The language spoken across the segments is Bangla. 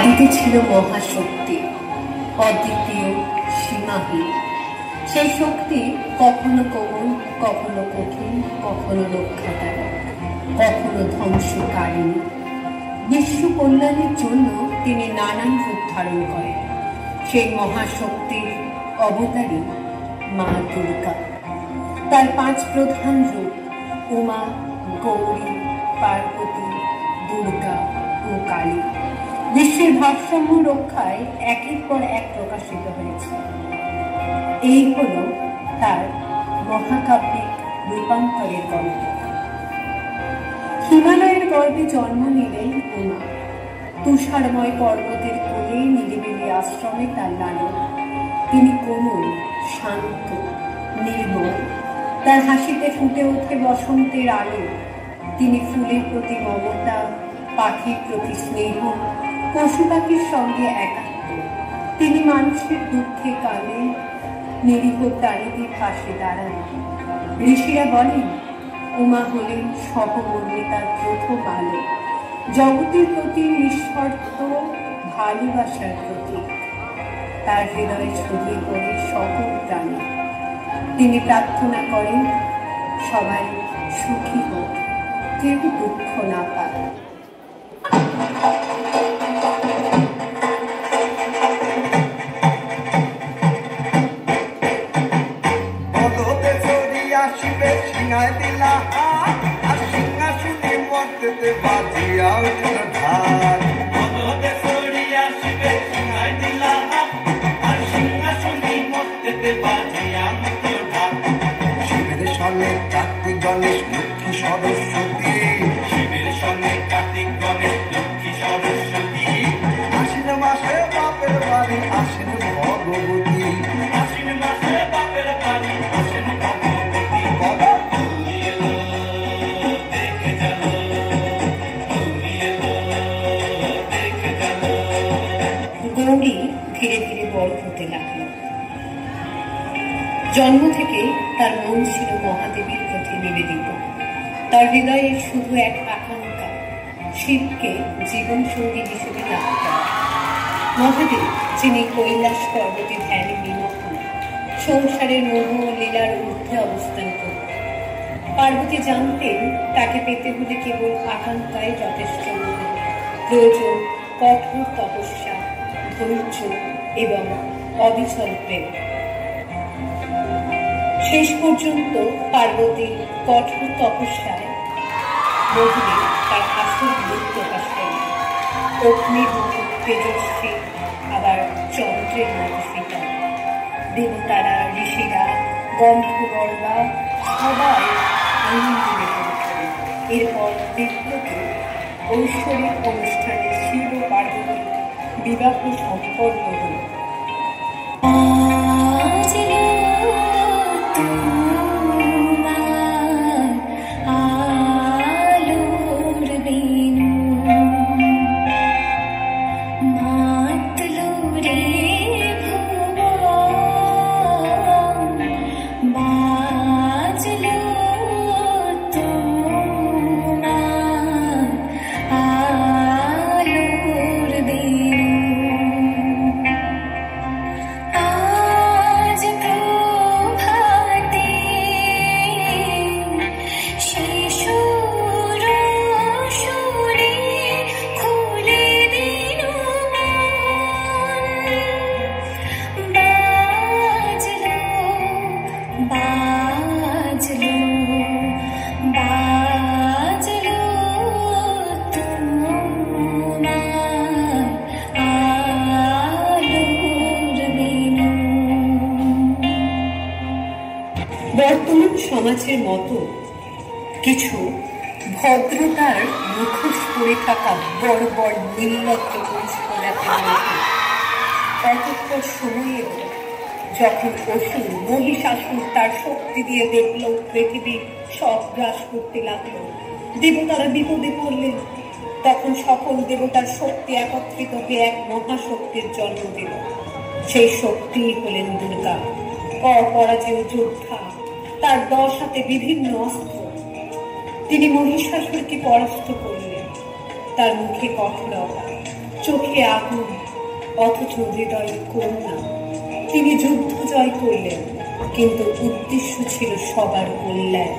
আদিতে ছিল মহাশক্তি, অদ্বিতীয়, সীমাহীন। সেই শক্তি কখনো কোমল, কখনো কঠিন, কখনো রক্ষাকারী, কখনো ধ্বংসকারিণী। বিশ্ব কল্যাণের জন্য তিনি নানান রূপ ধারণ করেন। সেই মহাশক্তির অবতারী মা দুর্গা। তার 5 প্রধান রূপ উমা, গৌরী, পার্বতী, দুর্গা ও কালী। বিশ্বের ভারসাম্য রক্ষায় একের পর এক প্রকাশিত হয়েছে। এই হল তার মহাকাব্যিক রূপান্তরের গল্প। হিমালয়ের গর্ভে জন্ম নিলেন উমা। তুষারময় পর্বতের কোলে নিরিবিলি আশ্রমে তার লালন। তিনি কোমল, শান্ত, নির্মল। তার হাসিতে ফুটে ওঠে বসন্তের আলো। তিনি ফুলের প্রতি মমতা, পাখির প্রতি স্নেহ, পশু পাখির সঙ্গে একাত্ম। তিনি মানুষের দুঃখে কালে নিরীহ প্রাণীদের পাশে দাঁড়ান। ঋষিরা বলেন উমা হলেন সহমর্মিতার প্রথম আলো, জগতের প্রতি নিঃস্বার্থ ভালোবাসার প্রতীক। তার হৃদয়ে ছড়িয়ে পড়ে সকল প্রাণী। তিনি প্রার্থনা করেন সবাই সুখী হোক, কেউ দুঃখ না পায়। শিবের সঙ্গে কার্তিক গণেশ লক্ষ্মী সরস্বতী, শিবের সঙ্গে কার্তিক গণেশ লক্ষ্মী সরস্বতী। আশ্বিন মাসে বাপের বাড়ি আসেন ভগবতী, আশ্বিন মাসে বাপের বাড়ি আসেন ভগবতী। গৌরী ধীরে ধীরে বড় হতে লাগল। জন্ম থেকে তার মন ছিল মহাদেবীর প্রতি নিবেদিত। তার হৃদয়ে শুধু এক আকাঙ্ক্ষা, শিবকে জীবন সঙ্গী হিসেবে লাভ করা। মহাদেব, যিনি কৈলাস পর্বতে ধ্যানে বিমগ্ন, সংসারের মোহ লীলার ঊর্ধ্বে অবস্থান করতেন। পার্বতী জানতেন তাকে পেতে হলে কেবল আকাঙ্ক্ষায় যথেষ্ট নয়, প্রয়োজন কঠোর তপস্যা, ধৈর্য এবং অবিচল প্রেম। শেষ পর্যন্ত পার্বতীর কঠোর তপস্যায় মহিলে তার আসল রূপ প্রকাশ পেল। অগ্নির মতো তেজস্বী, আবার চন্দ্রের মতো শীতল। দেবতারা, ঋষিরা, গন্ধর্বরা সবাই আনন্দে মেতে উঠল। এরপর বিপ্লবী ঐশ্বরিক অনুষ্ঠানে শিব ও পার্বতীর বিবাহ সম্পন্ন হল। বর্তমান সমাজের মতো কিছু ভদ্রতার মুখোশ পরে থাকা বড় বড় নির্লজ্জ অতঃপর সময় এল যখন অসুর মহিষাসুর তার শক্তি দিয়ে দেখল পৃথিবী সব গ্রাস করতে লাগলো। দেবতারা বিপদে পড়লেন। তখন সকল দেবতার শক্তি একত্রিত হয়ে এক মহাশক্তির জন্ম দিল। সেই শক্তি হলেন দুর্গা, অপরাজেয় যোদ্ধা। তার 10 হাতে বিভিন্ন অস্ত্র। তিনি মহিষাসুরকে পরাস্ত করলেন। তার মুখে কঠোরতা, চোখে আগুন, অথচ হৃদয়ে করুণা। তিনি যুদ্ধ জয় করলেন, কিন্তু উদ্দেশ্য ছিল সবার কল্যাণ।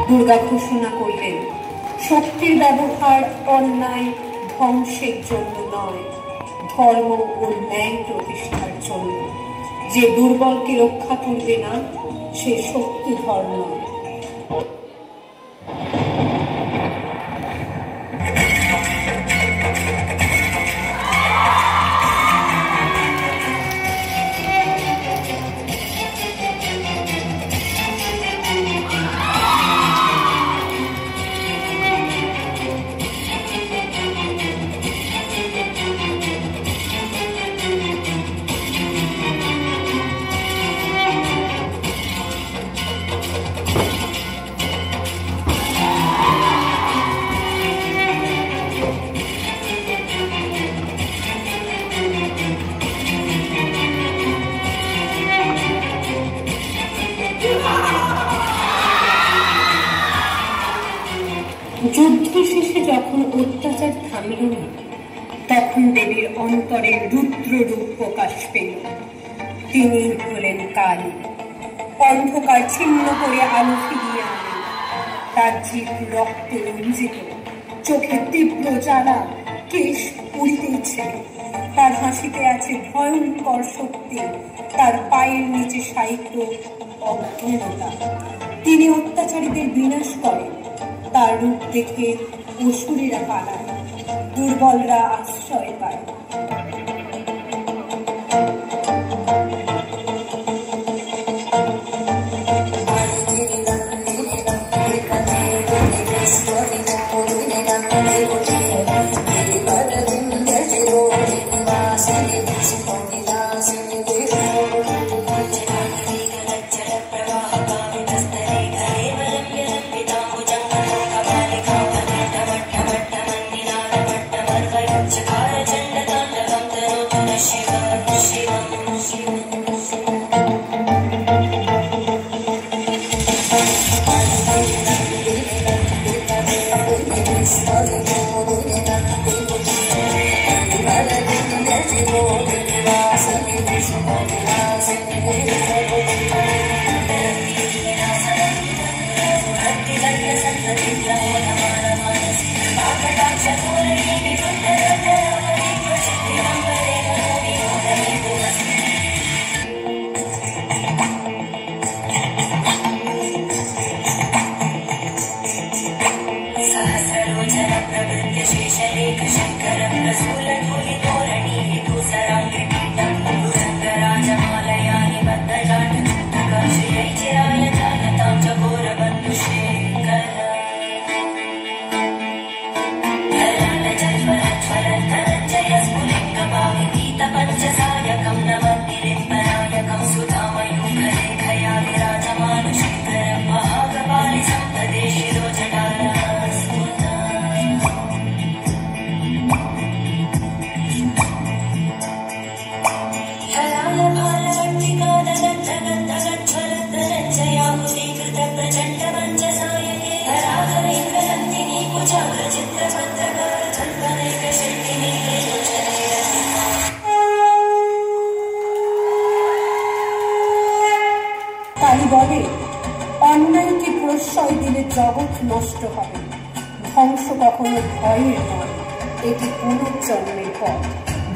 দুর্গা ঘোষণা করলেন, শক্তির ব্যবহার অন্যায় ধ্বংসের জন্য নয়, ধর্ম ও ন্যায় প্রতিষ্ঠার জন্য। যে দুর্বলকে রক্ষা করবে না, সে শক্তিধর নয়। যুদ্ধ শেষে যখন অত্যাচার থামিল না, তখন দেবীর অন্তরে রুদ্র রূপ প্রকাশ পেল। তিনি হলেন কালী। অন্ধকার ছিন্ন করে আলো ফিরিয়ে আনেন। তার জিভ রক্তে রঞ্জিত, চোখে তীব্র জ্বালা, কেশ উড়িতেছে। তার হাসিতে আছে ভয়ঙ্কর শক্তি, তার পায়ের নিচে সাহিত্য অজ্ঞানতা। তিনি অত্যাচারীদের বিনাশ করেন। তার রূপ দেখে অসুরেরা পালায়, দুর্বলরা আশ্রয় পায়। বলে, অন্যায়কে প্রশ্রয় দিলে জগৎ নষ্ট হবে। ধ্বংস কখনো ভয়ের নয়, এটি পুনর্জন্মের পথ।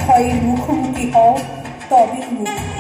ভয়ের মুখোমুখি হও, তবেই মুক্তি।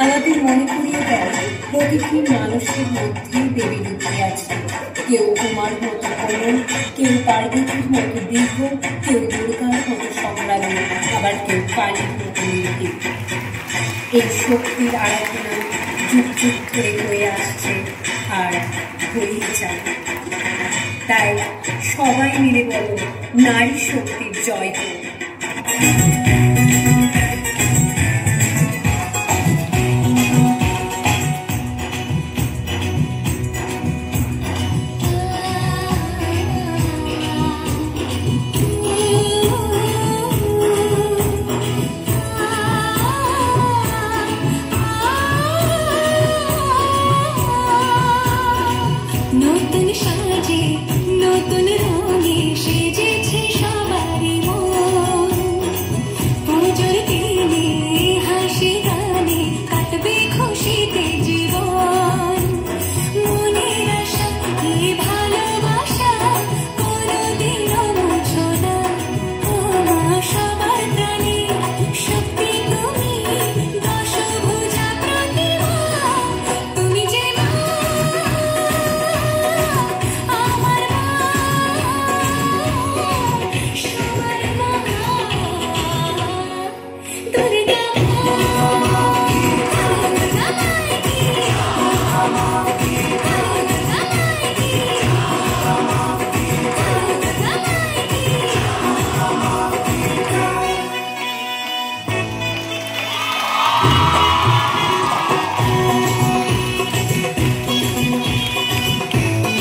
আমাদের মনে করিয়ে দেয় প্রতিটি মানুষের মধ্যেই দেবী লুকিয়ে আছে। কেউ উমার মতো কোমল, কেউ পার্বতীর মতো দীর্ঘ, কেউ দুর্গার মতো সংগ্রামী, আবার কেউ কালীর মতো নির্ভীক। এই শক্তির আরাধনা যুগ যুগ ধরে হয়ে আসছে আর হয়েই যাবে। তাই সবাই মিলে বলো, নারী শক্তির জয় হোক।